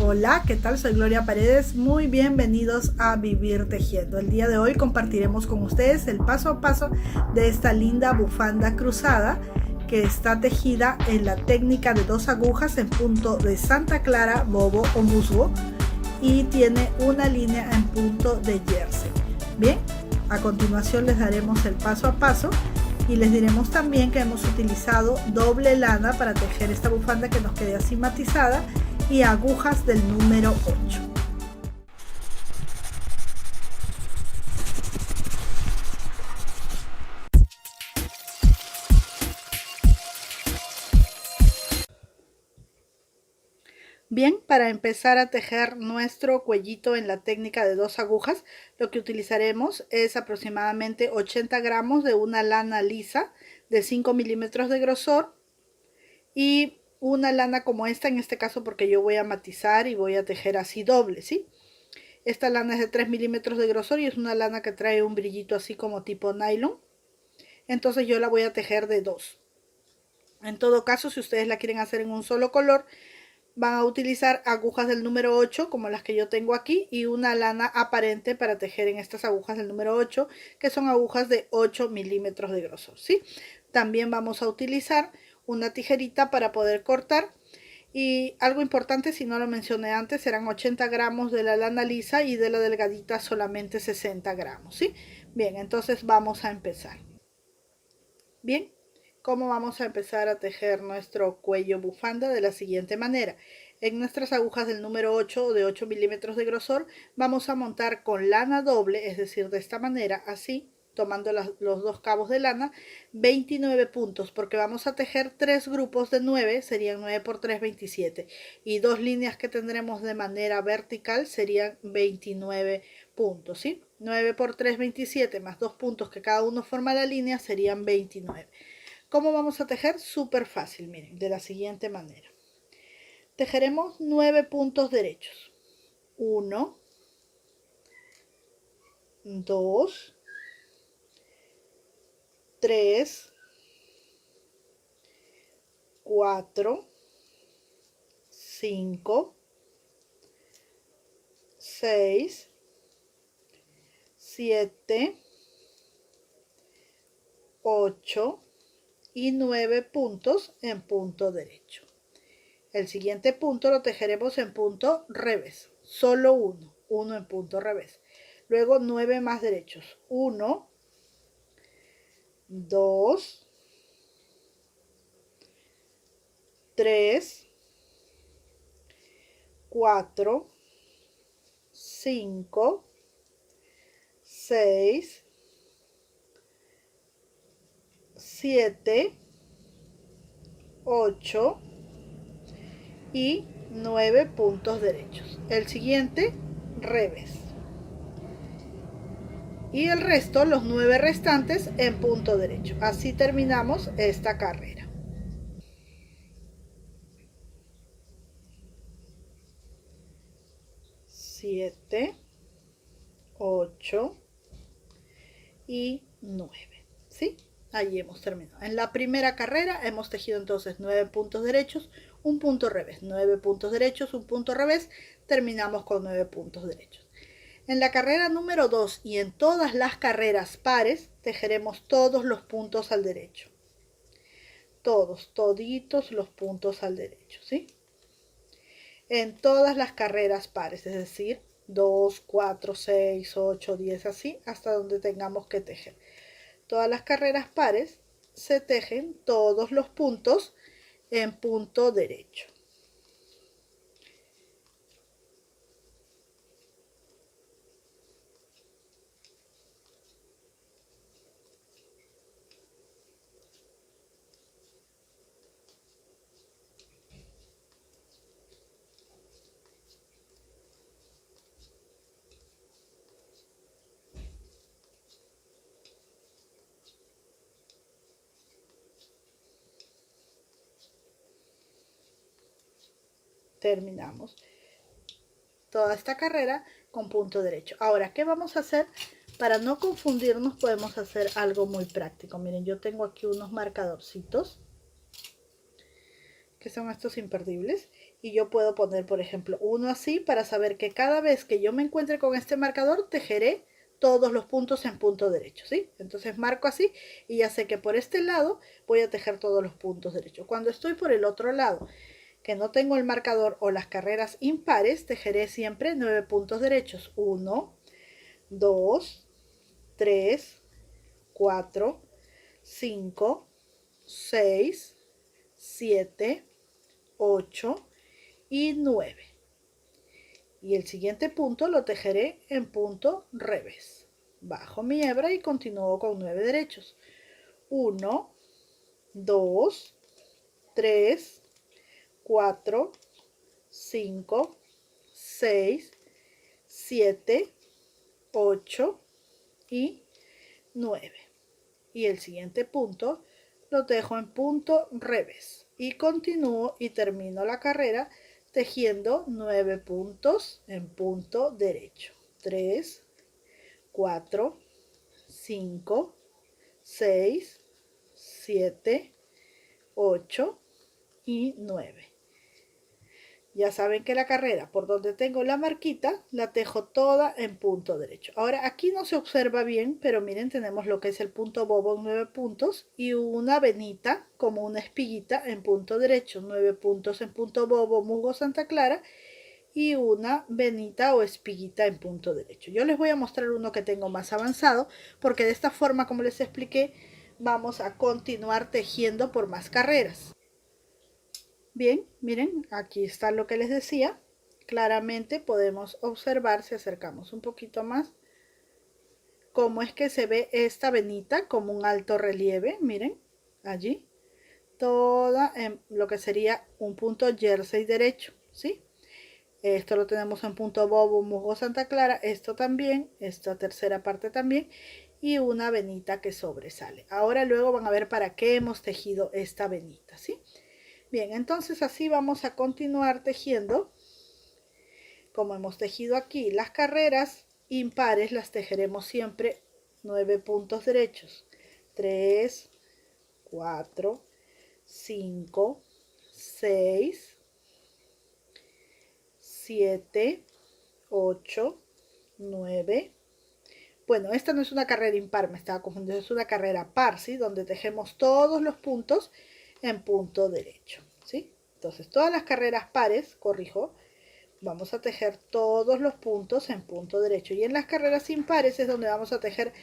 Hola, ¿qué tal? Soy Gloria Paredes, muy bienvenidos a Vivir Tejiendo. El día de hoy compartiremos con ustedes el paso a paso de esta linda bufanda cruzada que está tejida en la técnica de 2 agujas en punto de Santa Clara, bobo o musgo, y tiene una línea en punto de jersey. Bien, a continuación les daremos el paso a paso y les diremos también que hemos utilizado doble lana para tejer esta bufanda que nos quede así matizada y agujas del número 8. Bien, para empezar a tejer nuestro cuellito en la técnica de 2 agujas, lo que utilizaremos es aproximadamente 80 gramos de una lana lisa de 5 milímetros de grosor y una lana como esta, en este caso porque yo voy a matizar y voy a tejer así doble, ¿sí? Esta lana es de 3 milímetros de grosor y es una lana que trae un brillito así como tipo nylon. Entonces yo la voy a tejer de 2. En todo caso, si ustedes la quieren hacer en un solo color, van a utilizar agujas del número 8 como las que yo tengo aquí y una lana aparente para tejer en estas agujas del número 8, que son agujas de 8 milímetros de grosor, ¿sí? También vamos a utilizar una tijerita para poder cortar. Y algo importante, si no lo mencioné antes, serán 80 gramos de la lana lisa y de la delgadita solamente 60 gramos, ¿sí? Bien, entonces vamos a empezar. Bien, ¿cómo vamos a empezar a tejer nuestro cuello bufanda? De la siguiente manera. En nuestras agujas del número 8 de 8 milímetros de grosor vamos a montar con lana doble, es decir, de esta manera, así, tomando los 2 cabos de lana, 29 puntos, porque vamos a tejer 3 grupos de 9, serían 9 por 3, 27, y 2 líneas que tendremos de manera vertical serían 29 puntos, ¿sí? 9 por 3, 27, más 2 puntos que cada uno forma la línea serían 29. ¿Cómo vamos a tejer? Súper fácil, miren, de la siguiente manera. Tejeremos 9 puntos derechos. 1, 2, 3, 4, 5, 6, 7, 8 y 9 puntos en punto derecho. El siguiente punto lo tejeremos en punto revés, solo uno en punto revés. Luego 9 más derechos, 1, 2, 3, 4, 5, 6, 7, 8 y 9 puntos derechos. El siguiente revés. Y el resto, los 9 restantes en punto derecho. Así terminamos esta carrera. Siete, 8 y 9. ¿Sí? Allí hemos terminado. En la primera carrera hemos tejido entonces 9 puntos derechos, un punto revés, 9 puntos derechos, un punto revés, terminamos con 9 puntos derechos. En la carrera número 2 y en todas las carreras pares tejeremos todos los puntos al derecho. Toditos los puntos al derecho, ¿sí? En todas las carreras pares, es decir, 2, 4, 6, 8, 10, así, hasta donde tengamos que tejer. Todas las carreras pares se tejen todos los puntos en punto derecho. Terminamos toda esta carrera con punto derecho. Ahora, ¿qué vamos a hacer? Para no confundirnos podemos hacer algo muy práctico. Miren, yo tengo aquí unos marcadorcitos que son estos imperdibles y yo puedo poner, por ejemplo, uno así para saber que cada vez que yo me encuentre con este marcador, tejeré todos los puntos en punto derecho, ¿sí? Entonces marco así y ya sé que por este lado voy a tejer todos los puntos derechos. Cuando estoy por el otro lado, que no tengo el marcador o las carreras impares, tejeré siempre 9 puntos derechos. 1, 2, 3, 4, 5, 6, 7, 8 y 9. Y el siguiente punto lo tejeré en punto revés. Bajo mi hebra y continúo con 9 derechos. 1, 2, 3, 4, 5, 6, 7, 8 y 9. Y el siguiente punto lo tejo en punto revés. Y continúo y termino la carrera tejiendo 9 puntos en punto derecho. 3, 4, 5, 6, 7, 8 y 9. Ya saben que la carrera por donde tengo la marquita la tejo toda en punto derecho. Ahora aquí no se observa bien, pero miren, tenemos lo que es el punto bobo en 9 puntos y una venita como una espiguita en punto derecho. 9 puntos en punto bobo, musgo Santa Clara y una venita o espiguita en punto derecho. Yo les voy a mostrar uno que tengo más avanzado porque de esta forma, como les expliqué, vamos a continuar tejiendo por más carreras. Bien, miren, aquí está lo que les decía. Claramente podemos observar, si acercamos un poquito más, cómo es que se ve esta venita como un alto relieve. Miren, allí, toda en lo que sería un punto jersey derecho, ¿sí? Esto lo tenemos en punto bobo, musgo Santa Clara, esto también, esta tercera parte también, y una venita que sobresale. Ahora luego van a ver para qué hemos tejido esta venita, ¿sí? Bien, entonces así vamos a continuar tejiendo. Como hemos tejido aquí las carreras impares, las tejeremos siempre 9 puntos derechos. 3, 4, 5, 6, 7, 8, 9. Bueno, esta no es una carrera impar, me estaba confundiendo, es una carrera par, ¿sí? Donde tejemos todos los puntos en punto derecho, ¿sí? Entonces, todas las carreras pares, corrijo, vamos a tejer todos los puntos en punto derecho. Y en las carreras impares es donde vamos a tejer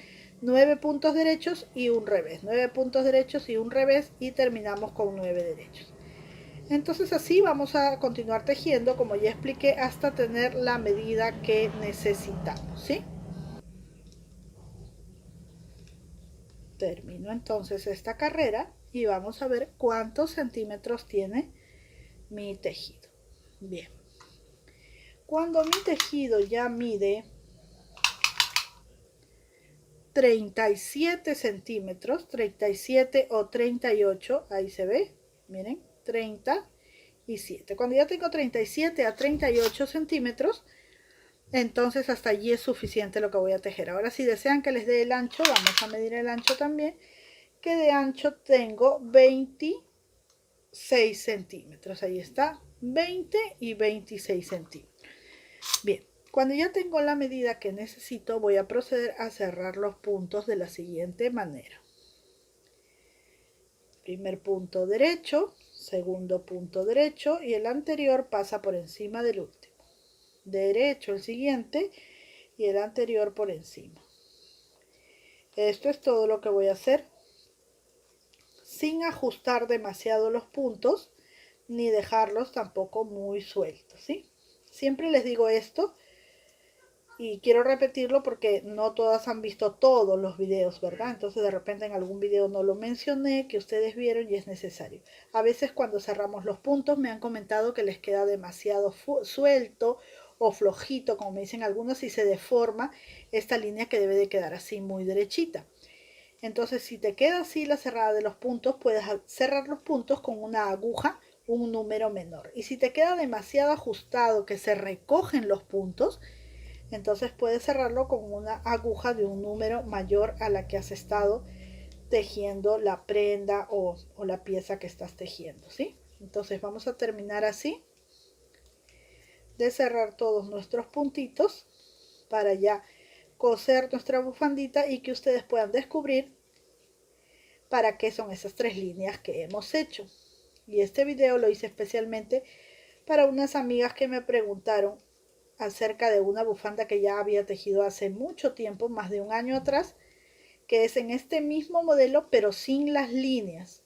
9 puntos derechos y un revés. 9 puntos derechos y un revés y terminamos con 9 derechos. Entonces así vamos a continuar tejiendo, como ya expliqué, hasta tener la medida que necesitamos, ¿sí? Termino entonces esta carrera y vamos a ver cuántos centímetros tiene mi tejido. Bien. Cuando mi tejido ya mide 37 centímetros, 37 o 38, ahí se ve, miren, 37. Cuando ya tengo 37 a 38 centímetros, entonces hasta allí es suficiente lo que voy a tejer. Ahora si desean que les dé el ancho, vamos a medir el ancho también, que de ancho tengo 26 centímetros. Ahí está, 20 y 26 centímetros. Bien, cuando ya tengo la medida que necesito, voy a proceder a cerrar los puntos de la siguiente manera. Primer punto derecho, segundo punto derecho y el anterior pasa por encima del último. Derecho el siguiente y el anterior por encima. Esto es todo lo que voy a hacer sin ajustar demasiado los puntos ni dejarlos tampoco muy sueltos, ¿sí? Siempre les digo esto y quiero repetirlo porque no todas han visto todos los videos, ¿verdad? Entonces de repente en algún video no lo mencioné, que ustedes vieron y es necesario. A veces cuando cerramos los puntos me han comentado que les queda demasiado suelto o flojito, como me dicen algunos, y se deforma esta línea que debe de quedar así muy derechita. Entonces si te queda así la cerrada de los puntos, puedes cerrar los puntos con una aguja, un número menor. Y si te queda demasiado ajustado que se recogen los puntos, entonces puedes cerrarlo con una aguja de un número mayor a la que has estado tejiendo la prenda o la pieza que estás tejiendo, ¿sí? Entonces vamos a terminar así. de cerrar todos nuestros puntitos para ya coser nuestra bufandita y que ustedes puedan descubrir para qué son esas 3 líneas que hemos hecho. Y este video lo hice especialmente para unas amigas que me preguntaron acerca de una bufanda que ya había tejido hace mucho tiempo, más de un año atrás, que es en este mismo modelo pero sin las líneas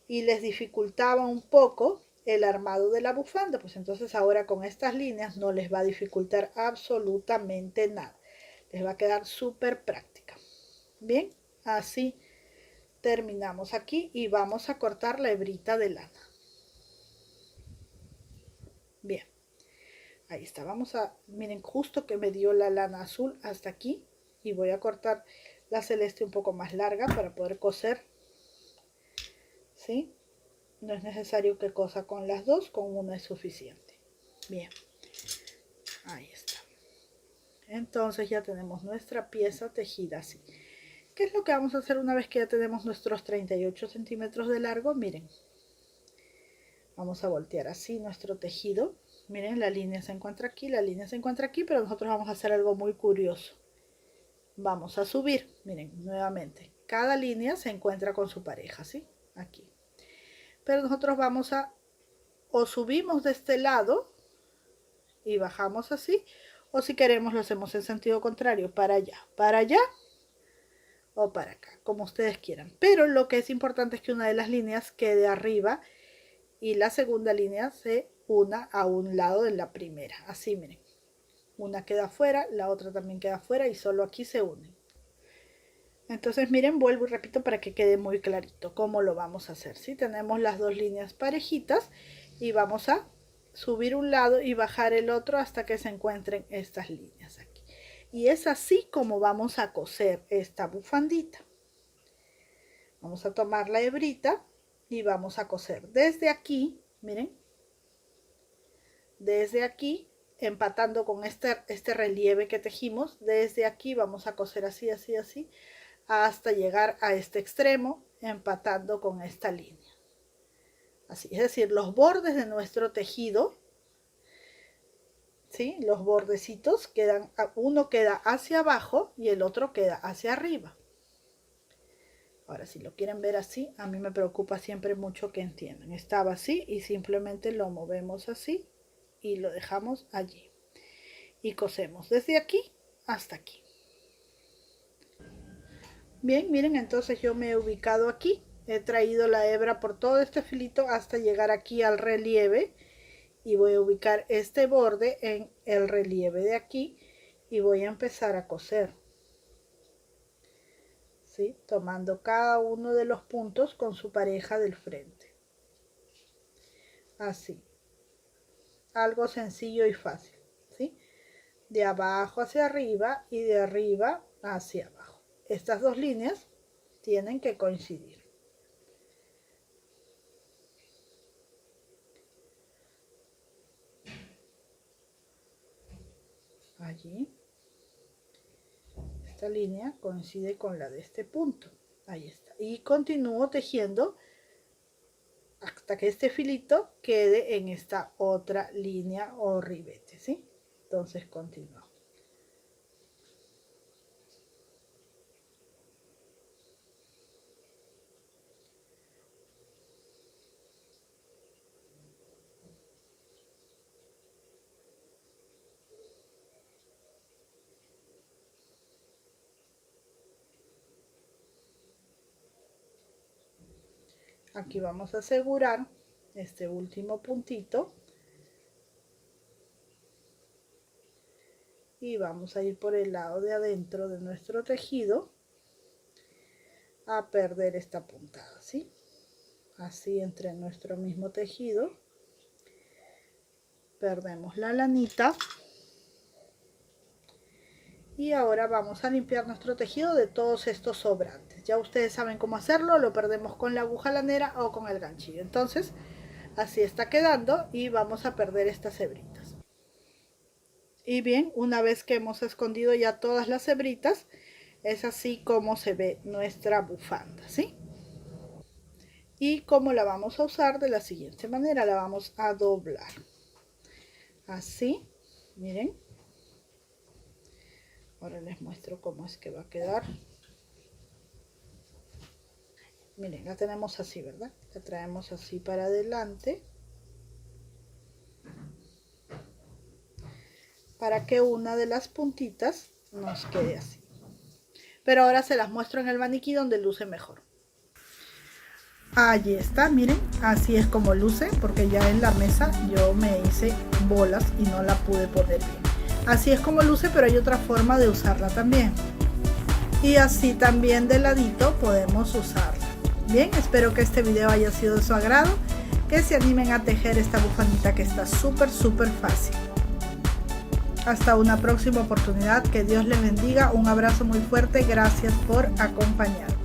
y les dificultaba un poco el armado de la bufanda. Pues entonces ahora con estas líneas no les va a dificultar absolutamente nada, les va a quedar súper práctica. Bien, así terminamos aquí y vamos a cortar la hebrita de lana. Bien, ahí está. Vamos a, miren, justo que me dio la lana azul hasta aquí, y voy a cortar la celeste un poco más larga para poder coser, ¿sí? No es necesario que cosa con las dos, con una es suficiente. Bien, ahí está. Entonces ya tenemos nuestra pieza tejida así. ¿Qué es lo que vamos a hacer una vez que ya tenemos nuestros 38 centímetros de largo? Miren, vamos a voltear así nuestro tejido. Miren, la línea se encuentra aquí, la línea se encuentra aquí, pero nosotros vamos a hacer algo muy curioso. Vamos a subir, miren, nuevamente. Cada línea se encuentra con su pareja, ¿sí? Aquí. Pero nosotros vamos a, o subimos de este lado y bajamos así, o si queremos lo hacemos en sentido contrario, para allá o para acá, como ustedes quieran. Pero lo que es importante es que una de las líneas quede arriba y la segunda línea se una a un lado de la primera. Así, miren. Una queda afuera, la otra también queda afuera y solo aquí se unen. Entonces, miren, vuelvo y repito para que quede muy clarito cómo lo vamos a hacer. ¿Sí? Tenemos las dos líneas parejitas y vamos a subir un lado y bajar el otro hasta que se encuentren estas líneas aquí. Y es así como vamos a coser esta bufandita. Vamos a tomar la hebrita y vamos a coser desde aquí, miren, desde aquí, empatando con este relieve que tejimos. Desde aquí vamos a coser así, así, así, hasta llegar a este extremo, empatando con esta línea. Así, es decir, los bordes de nuestro tejido, ¿sí? Los bordecitos quedan, uno queda hacia abajo y el otro queda hacia arriba. Ahora, si lo quieren ver así, a mí me preocupa siempre mucho que entiendan. Estaba así y simplemente lo movemos así y lo dejamos allí. Y cosemos desde aquí hasta aquí. Bien, miren, entonces yo me he ubicado aquí. He traído la hebra por todo este filito hasta llegar aquí al relieve. Y voy a ubicar este borde en el relieve de aquí. Y voy a empezar a coser. ¿Sí? Tomando cada uno de los puntos con su pareja del frente. Así. Algo sencillo y fácil. ¿Sí? De abajo hacia arriba y de arriba hacia abajo. Estas dos líneas tienen que coincidir. Allí. Esta línea coincide con la de este punto. Ahí está. Y continúo tejiendo hasta que este filito quede en esta otra línea o ribete, ¿sí? Entonces continúo. Aquí vamos a asegurar este último puntito y vamos a ir por el lado de adentro de nuestro tejido a perder esta puntada, ¿sí? Así entre nuestro mismo tejido perdemos la lanita. Y ahora vamos a limpiar nuestro tejido de todos estos sobrantes. Ya ustedes saben cómo hacerlo, lo perdemos con la aguja lanera o con el ganchillo. Entonces, así está quedando y vamos a perder estas hebritas. Y bien, una vez que hemos escondido ya todas las hebritas, es así como se ve nuestra bufanda, ¿sí? Y cómo la vamos a usar de la siguiente manera, la vamos a doblar. Así, Miren. Ahora les muestro cómo es que va a quedar. Miren, la tenemos así, ¿verdad? La traemos así para adelante. Para que una de las puntitas nos quede así. Pero ahora se las muestro en el maniquí donde luce mejor. Allí está, miren, así es como luce, porque ya en la mesa yo me hice bolas y no la pude poner bien. Así es como luce, pero hay otra forma de usarla también. Y así también de ladito podemos usarla. Bien, espero que este video haya sido de su agrado, que se animen a tejer esta bufandita que está súper fácil. Hasta una próxima oportunidad, que Dios les bendiga, un abrazo muy fuerte, gracias por acompañarme.